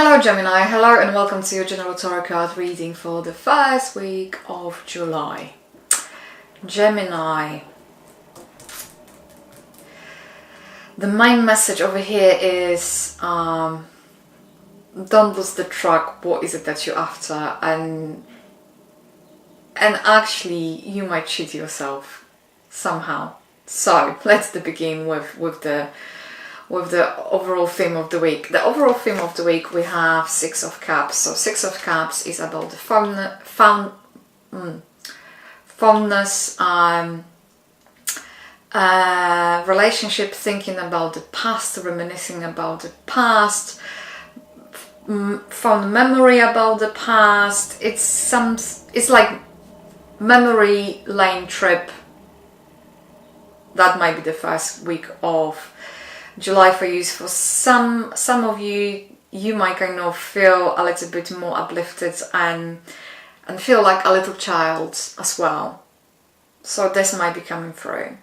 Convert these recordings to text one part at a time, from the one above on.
Hello Gemini, hello and welcome to your general tarot card reading for the first week of July. Gemini, the main message over here is don't lose the track. What is it that you're after? And actually you might cheat yourself somehow. So let's begin with the overall theme of the week. The overall theme of the week, we have Six of Cups. So Six of Cups is about the fondness, relationship, thinking about the past, reminiscing about the past, fond memory about the past. It's like memory lane trip. That might be the first week of July for you. For some of you, you might kind of feel a little bit more uplifted and feel like a little child as well. So this might be coming through.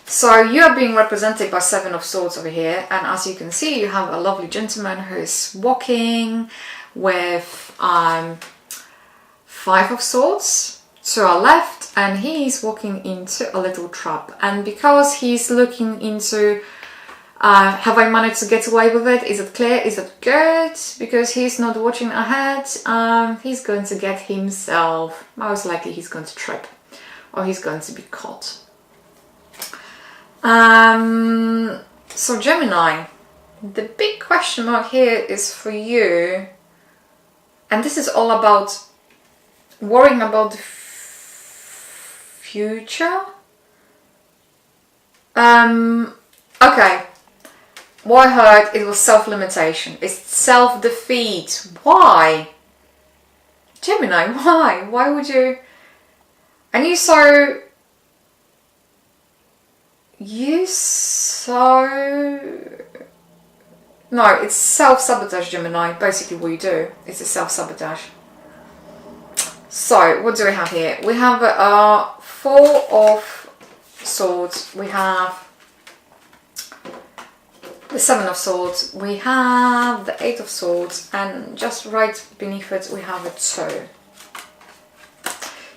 So you are being represented by Seven of Swords over here, and as you can see, you have a lovely gentleman who is walking with Five of Swords to our left, and he's walking into a little trap. And because he's looking into have I managed to get away with it? Is it clear? Is it good? Because he's not watching ahead, he's going to get himself, most likely he's going to trip or he's going to be caught. So Gemini, the big question mark here is for you, and this is all about worrying about the future. Okay. What I heard, it was self-limitation. It's self-defeat. Why? Gemini, why? Why would you? And no, it's self-sabotage, Gemini. Basically what you do is a self-sabotage. So, what do we have here? We have Four of Swords. We have the Seven of Swords, we have the Eight of Swords, and just right beneath it we have a Two.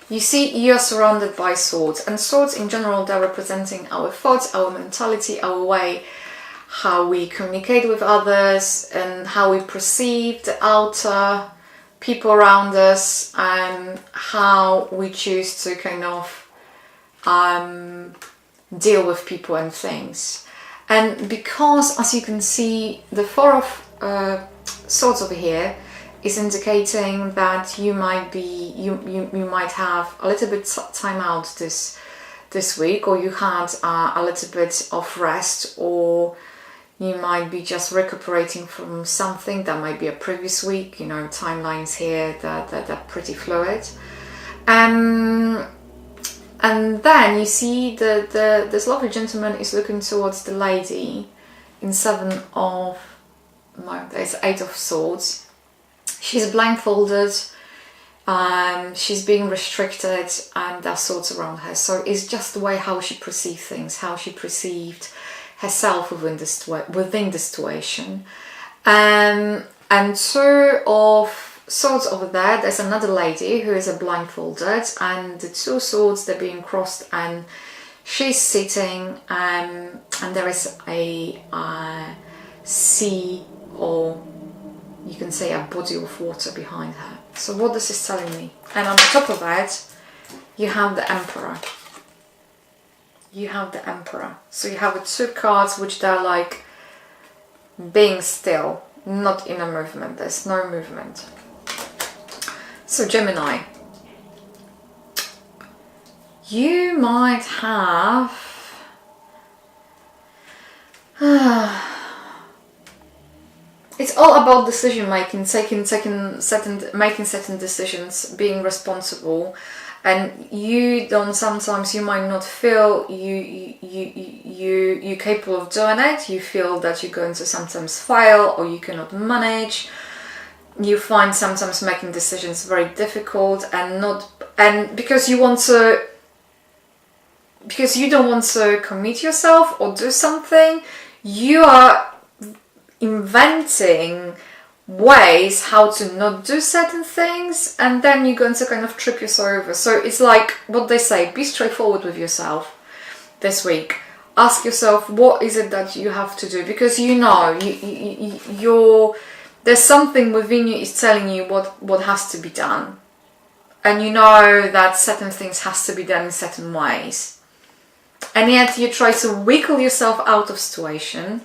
You see, you are surrounded by swords, and swords in general, they're representing our thoughts, our mentality, our way, how we communicate with others, and how we perceive the outer people around us, and how we choose to kind of deal with people and things. And because, as you can see, the Four of Swords over here is indicating that you might be, you might have a little bit time out this week, or you had a little bit of rest, or you might be just recuperating from something that might be a previous week. You know, timelines here that are pretty fluid. And then you see this lovely gentleman is looking towards the lady in there's Eight of Swords. She's blindfolded, she's being restricted, and there are swords around her. So it's just the way how she perceived things, how she perceived herself within the situation. And Two of Swords over there, there's another lady who is blindfolded, and the two swords, they're being crossed, and she's sitting, and there is a sea, or you can say a body of water behind her. So what this is telling me? And on top of that, you have the Emperor. You have the Emperor. So you have the two cards which they're like being still, not in a movement. There's no movement. So Gemini, you might have it's all about decision making, making certain decisions, being responsible, and sometimes you might not feel you're capable of doing it. You feel that you're going to sometimes fail, or you cannot manage. You find sometimes making decisions very difficult, and because you don't want to commit yourself or do something, you are inventing ways how to not do certain things, and then you're going to kind of trip yourself over. So it's like what they say, be straightforward with yourself this week. Ask yourself, what is it that you have to do? Because you know, there's something within you is telling you what has to be done. And you know that certain things has to be done in certain ways. And yet you try to wiggle yourself out of situation.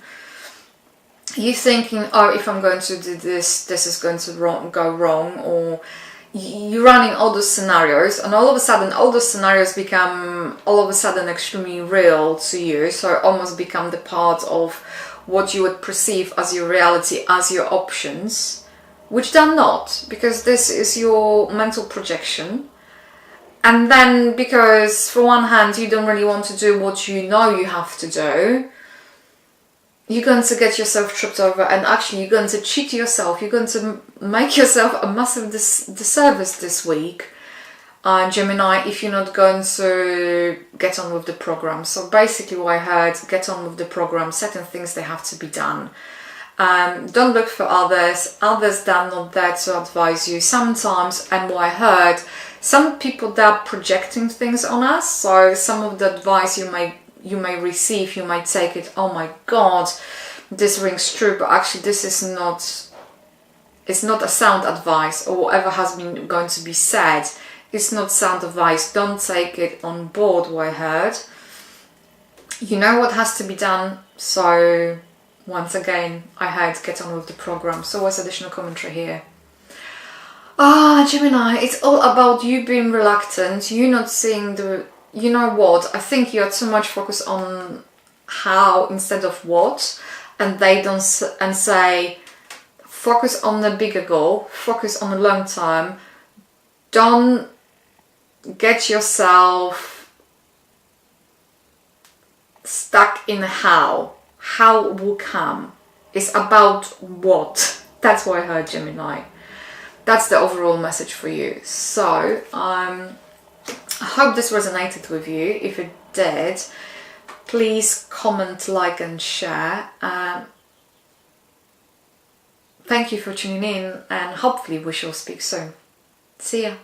You're thinking, oh, if I'm going to do this, this is going to go wrong, or you're running all those scenarios, and all of a sudden all those scenarios become all of a sudden extremely real to you, so almost become the part of what you would perceive as your reality, as your options, which they're not, because this is your mental projection. And then because for one hand you don't really want to do what you know you have to do, you're going to get yourself tripped over, and actually you're going to cheat yourself. You're going to make yourself a massive disservice this week, Gemini, if you're not going to get on with the program. So basically what I heard, get on with the program, certain things they have to be done. Don't look for others. Others that are not there to advise you. Sometimes, and what I heard, some people that are projecting things on us, so some of the advice you may receive, you might take it, oh my god, this rings true, but actually this is not, it's not a sound advice, or whatever has been going to be said, it's not sound advice. Don't take it on board, what I heard. You know what has to be done, so once again, I heard get on with the program. So what's additional commentary here? Gemini, it's all about you being reluctant, you not seeing the, you know what, I think you're too much focused on how instead of what, and they don't, and say, focus on the bigger goal, focus on the long term, don't get yourself stuck in how will come, it's about what. That's what I heard, Gemini. That's the overall message for you. So I hope this resonated with you. If it did, please comment, like and share. Thank you for tuning in, and hopefully we shall speak soon. See ya.